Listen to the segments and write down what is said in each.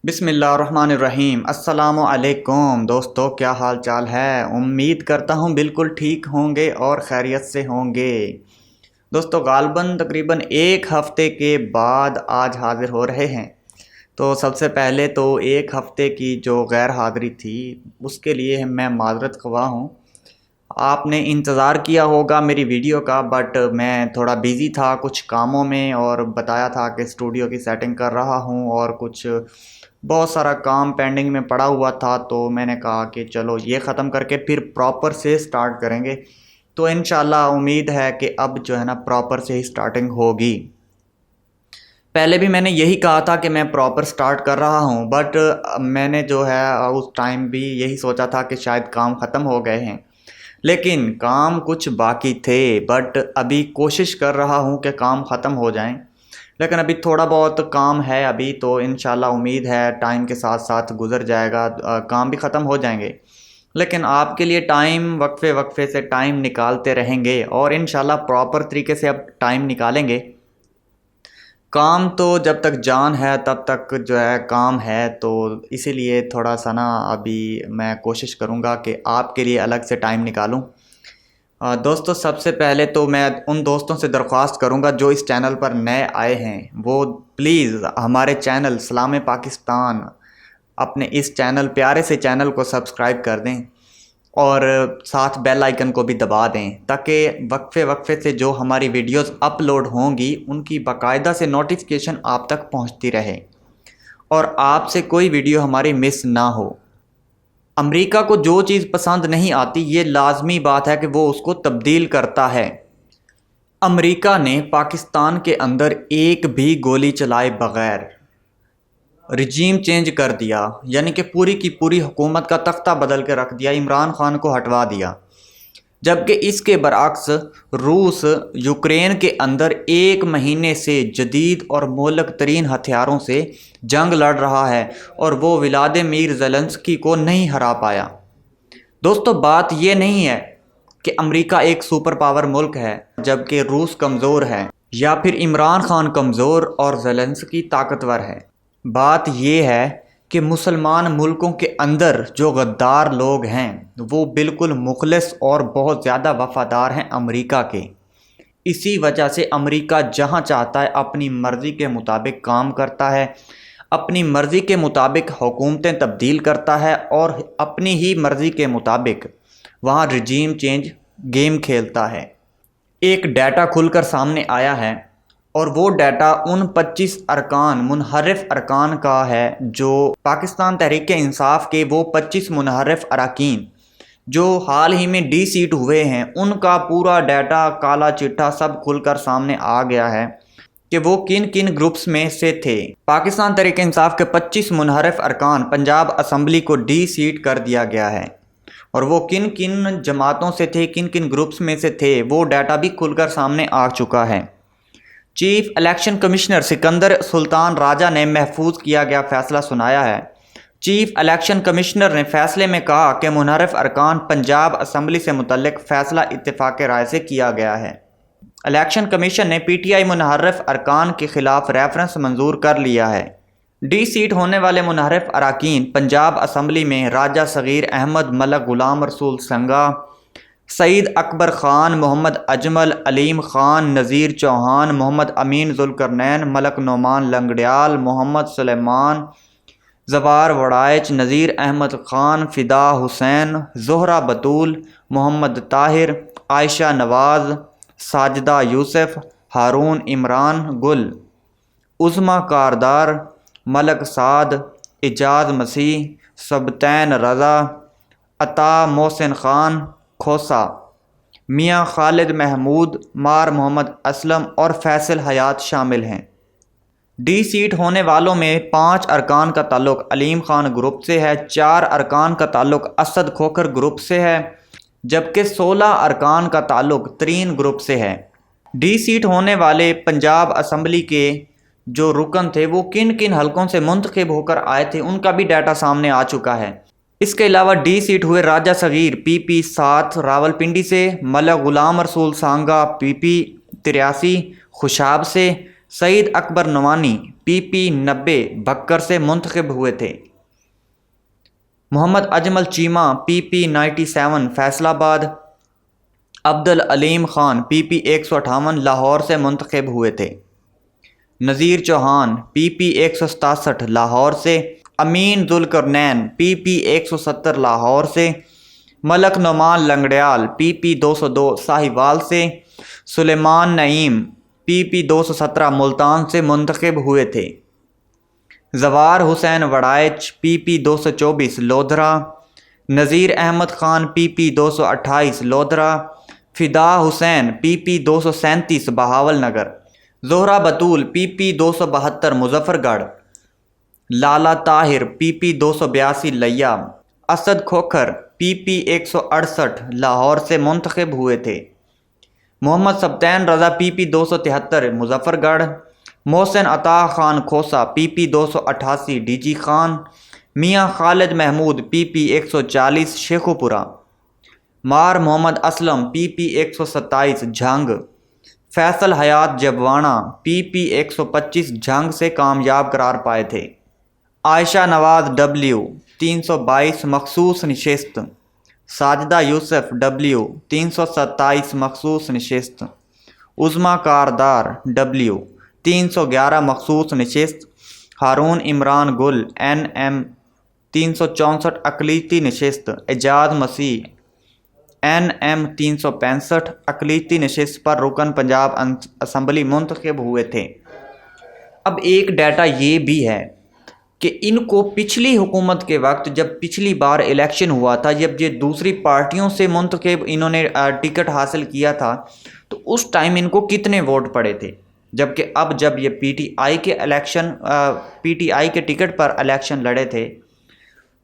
بسم اللہ الرحمن الرحیم۔ السلام علیکم دوستو، کیا حال چال ہے؟ امید کرتا ہوں بالکل ٹھیک ہوں گے اور خیریت سے ہوں گے۔ دوستو غالباً تقریباً ایک ہفتے کے بعد آج حاضر ہو رہے ہیں۔ تو سب سے پہلے تو ایک ہفتے کی جو غیر حاضری تھی اس کے لیے میں معذرت خواہ ہوں۔ آپ نے انتظار کیا ہوگا میری ویڈیو کا، بٹ میں تھوڑا بیزی تھا کچھ کاموں میں، اور بتایا تھا کہ اسٹوڈیو کی سیٹنگ کر رہا ہوں اور کچھ بہت سارا کام پینڈنگ میں پڑا ہوا تھا، تو میں نے کہا کہ چلو یہ ختم کر کے پھر پراپر سے سٹارٹ کریں گے۔ تو انشاءاللہ امید ہے کہ اب جو ہے نا پراپر سے ہی سٹارٹنگ ہوگی۔ پہلے بھی میں نے یہی کہا تھا کہ میں پراپر سٹارٹ کر رہا ہوں، بٹ میں نے جو ہے اس ٹائم بھی یہی سوچا تھا کہ شاید کام ختم ہو گئے ہیں، لیکن کام کچھ باقی تھے، بٹ ابھی کوشش کر رہا ہوں کہ کام ختم ہو جائیں، لیکن ابھی تھوڑا بہت کام ہے ابھی، تو انشاءاللہ امید ہے ٹائم کے ساتھ ساتھ گزر جائے گا، کام بھی ختم ہو جائیں گے، لیکن آپ کے لیے ٹائم وقفے وقفے سے ٹائم نکالتے رہیں گے، اور انشاءاللہ پراپر طریقے سے اب ٹائم نکالیں گے۔ کام تو جب تک جان ہے تب تک جو ہے کام ہے، تو اسی لیے تھوڑا سا نا ابھی میں کوشش کروں گا کہ آپ کے لیے الگ سے ٹائم نکالوں۔ دوستو سب سے پہلے تو میں ان دوستوں سے درخواست کروں گا جو اس چینل پر نئے آئے ہیں، وہ پلیز ہمارے چینل سلام پاکستان، اپنے اس چینل پیارے سے چینل کو سبسکرائب کر دیں اور ساتھ بیل آئیکن کو بھی دبا دیں، تاکہ وقفے وقفے سے جو ہماری ویڈیوز اپلوڈ ہوں گی ان کی باقاعدہ سے نوٹیفیکیشن آپ تک پہنچتی رہے اور آپ سے کوئی ویڈیو ہماری مس نہ ہو۔ امریکہ کو جو چیز پسند نہیں آتی یہ لازمی بات ہے کہ وہ اس کو تبدیل کرتا ہے۔ امریکہ نے پاکستان کے اندر ایک بھی گولی چلائے بغیر رجیم چینج کر دیا، یعنی کہ پوری کی پوری حکومت کا تختہ بدل کے رکھ دیا، عمران خان کو ہٹوا دیا، جبکہ اس کے برعکس روس یوکرین کے اندر ایک مہینے سے جدید اور مہلک ترین ہتھیاروں سے جنگ لڑ رہا ہے اور وہ ولادیمیر زیلنسکی کو نہیں ہرا پایا۔ دوستو بات یہ نہیں ہے کہ امریکہ ایک سپر پاور ملک ہے جبکہ روس کمزور ہے، یا پھر عمران خان کمزور اور زیلنسکی طاقتور ہے۔ بات یہ ہے کہ مسلمان ملکوں کے اندر جو غدار لوگ ہیں وہ بالکل مخلص اور بہت زیادہ وفادار ہیں امریکہ کے۔ اسی وجہ سے امریکہ جہاں چاہتا ہے اپنی مرضی کے مطابق کام کرتا ہے، اپنی مرضی کے مطابق حکومتیں تبدیل کرتا ہے، اور اپنی ہی مرضی کے مطابق وہاں رجیم چینج گیم کھیلتا ہے۔ ایک ڈیٹا کھل کر سامنے آیا ہے، اور وہ ڈیٹا ان 25 ارکان منحرف ارکان کا ہے جو پاکستان تحریک انصاف کے وہ 25 منحرف اراکین جو حال ہی میں ڈی سیٹ ہوئے ہیں، ان کا پورا ڈیٹا کالا چٹھا سب کھل کر سامنے آ گیا ہے کہ وہ کن کن گروپس میں سے تھے۔ پاکستان تحریک انصاف کے 25 منحرف ارکان پنجاب اسمبلی کو ڈی سیٹ کر دیا گیا ہے، اور وہ کن کن جماعتوں سے تھے، کن کن گروپس میں سے تھے، وہ ڈیٹا بھی کھل کر سامنے آ چکا ہے۔ چیف الیکشن کمشنر سکندر سلطان راجہ نے محفوظ کیا گیا فیصلہ سنایا ہے۔ چیف الیکشن کمشنر نے فیصلے میں کہا کہ منحرف ارکان پنجاب اسمبلی سے متعلق فیصلہ اتفاق رائے سے کیا گیا ہے۔ الیکشن کمیشن نے پی ٹی آئی منحرف ارکان کے خلاف ریفرنس منظور کر لیا ہے۔ ڈی سیٹ ہونے والے منحرف اراکین پنجاب اسمبلی میں راجہ صغیر احمد، ملک غلام رسول سنگا، سعید اکبر خان، محمد اجمل، علیم خان، نذیر چوہان، محمد امین ذوالقرنین، ملک نعمان لنگڑیال، محمد سلیمان، زوار وڑائچ، نذیر احمد خان، فدا حسین، زہرہ بطول، محمد طاہر، عائشہ نواز، ساجدہ یوسف، ہارون عمران گل، عظمیٰ کاردار، ملک سعد، اعجاز مسیح، سبطین رضا، عطا محسن خان کھوسہ، میاں خالد محمود، مار محمد اسلم اور فیصل حیات شامل ہیں۔ ڈی سیٹ ہونے والوں میں 5 ارکان کا تعلق علیم خان گروپ سے ہے، 4 ارکان کا تعلق اسد کھوکھر گروپ سے ہے، جبکہ 16 ارکان کا تعلق ترین گروپ سے ہے۔ ڈی سیٹ ہونے والے پنجاب اسمبلی کے جو رکن تھے وہ کن کن حلقوں سے منتخب ہو کر آئے تھے ان کا بھی ڈیٹا سامنے آ چکا ہے۔ اس کے علاوہ ڈی سیٹ ہوئے راجہ صغیر پی پی 7 راولپنڈی سے، ملک غلام رسول سانگا پی پی 83 خوشاب سے، سعید اکبر نوانی PP90 بھکر سے منتخب ہوئے تھے۔ محمد اجمل چیمہ PP97 فیصل آباد، عبدالعلیم خان PP158 لاہور سے منتخب ہوئے تھے۔ نذیر چوہان PP167 لاہور سے، امین ذوالقرنین PP170 لاہور سے، ملک نعمان لنگڑیال PP202 ساہیوال سے، سلیمان نعیم PP217 ملتان سے منتخب ہوئے تھے۔ زوار حسین وڑائچ PP224 لودھرا، نذیر احمد خان PP228 لودھرا، فدا حسین PP237 بہاول نگر، زہرہ بطول PP272 مظفر گڑھ، لالا طاہر PP282 لیا، اسد کھوکھر PP168 لاہور سے منتخب ہوئے تھے۔ محمد سبطین رضا PP273 مظفر گڑھ، Mohsin Ata Khan Khosa PP288 D G Khan, Mian Khalid Mahmood PP140 Shekau پورہ، مار محمد اسلم PP127 جھنگ، فیصل حیات جبوانا PP125 جھنگ سے کامیاب قرار پائے تھے۔ عائشہ نواز W322 مخصوص نشست، ساجدہ یوسف W327 مخصوص نشست، عظمیٰ کاردار W311 مخصوص نشست، ہارون عمران گل NM 364 اقلیتی نشست، اعجاز مسیح NM 365 اقلیتی نشست پر رکن پنجاب اسمبلی منتخب ہوئے تھے۔ اب ایک ڈیٹا یہ بھی ہے کہ ان کو پچھلی حکومت کے وقت جب پچھلی بار الیکشن ہوا تھا، جب یہ دوسری پارٹیوں سے منتخب انہوں نے ٹکٹ حاصل کیا تھا، تو اس ٹائم ان کو کتنے ووٹ پڑے تھے، جبکہ اب جب یہ پی ٹی آئی کے ٹکٹ پر الیکشن لڑے تھے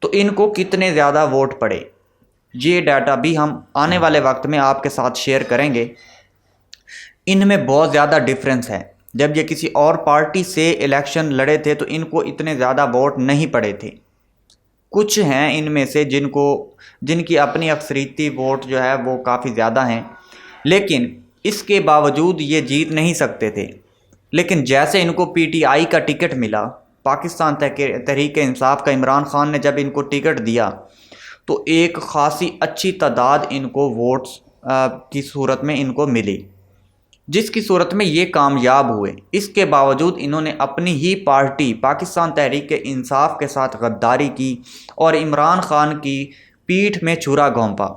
تو ان کو کتنے زیادہ ووٹ پڑے۔ یہ ڈیٹا بھی ہم آنے والے وقت میں آپ کے ساتھ شیئر کریں گے۔ ان میں بہت زیادہ ڈفرینس ہے۔ جب یہ کسی اور پارٹی سے الیکشن لڑے تھے تو ان کو اتنے زیادہ ووٹ نہیں پڑے تھے۔ کچھ ہیں ان میں سے جن کی اپنی اکثریتی ووٹ جو ہے وہ کافی زیادہ ہیں، لیکن اس کے باوجود یہ جیت نہیں سکتے تھے۔ لیکن جیسے ان کو پی ٹی آئی کا ٹکٹ ملا، پاکستان تحریک انصاف کا عمران خان نے جب ان کو ٹکٹ دیا تو ایک خاصی اچھی تعداد ان کو ووٹس کی صورت میں ان کو ملی، جس کی صورت میں یہ کامیاب ہوئے۔ اس کے باوجود انہوں نے اپنی ہی پارٹی پاکستان تحریک انصاف کے ساتھ غداری کی اور عمران خان کی پیٹھ میں چھرا گھونپا۔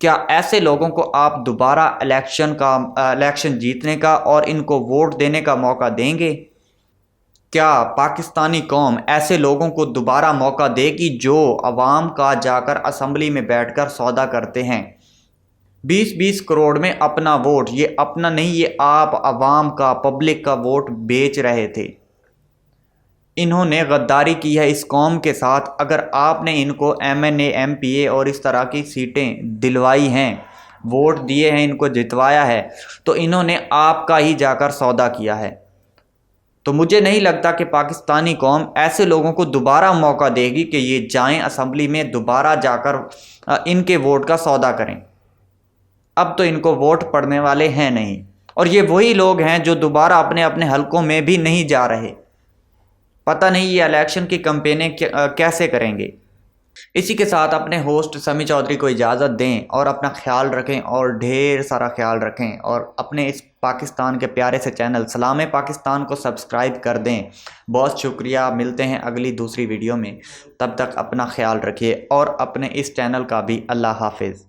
کیا ایسے لوگوں کو آپ دوبارہ الیکشن جیتنے کا اور ان کو ووٹ دینے کا موقع دیں گے؟ کیا پاکستانی قوم ایسے لوگوں کو دوبارہ موقع دے گی جو عوام کا جا کر اسمبلی میں بیٹھ کر سودا کرتے ہیں؟ 20-20 کروڑ میں اپنا ووٹ، یہ اپنا نہیں، یہ آپ عوام کا، پبلک کا ووٹ بیچ رہے تھے۔ انہوں نے غداری کی ہے اس قوم کے ساتھ۔ اگر آپ نے ان کو MNA MPA اور اس طرح کی سیٹیں دلوائی ہیں، ووٹ دیے ہیں، ان کو جتوایا ہے، تو انہوں نے آپ کا ہی جا کر سودا کیا ہے۔ تو مجھے نہیں لگتا کہ پاکستانی قوم ایسے لوگوں کو دوبارہ موقع دے گی کہ یہ جائیں اسمبلی میں دوبارہ جا کر ان کے ووٹ کا سودا کریں۔ اب تو ان کو ووٹ پڑنے والے ہیں نہیں، اور یہ وہی لوگ ہیں جو دوبارہ اپنے اپنے حلقوں میں بھی نہیں جا رہے۔ پتہ نہیں یہ الیکشن کی کمپینیں کیسے کریں گے۔ اسی کے ساتھ اپنے ہوسٹ سمی چودھری کو اجازت دیں اور اپنا خیال رکھیں اور ڈھیر سارا خیال رکھیں، اور اپنے اس پاکستان کے پیارے سے چینل سلام پاکستان کو سبسکرائب کر دیں۔ بہت شکریہ، ملتے ہیں اگلی دوسری ویڈیو میں، تب تک اپنا خیال رکھیے اور اپنے اس چینل کا بھی اللہ حافظ۔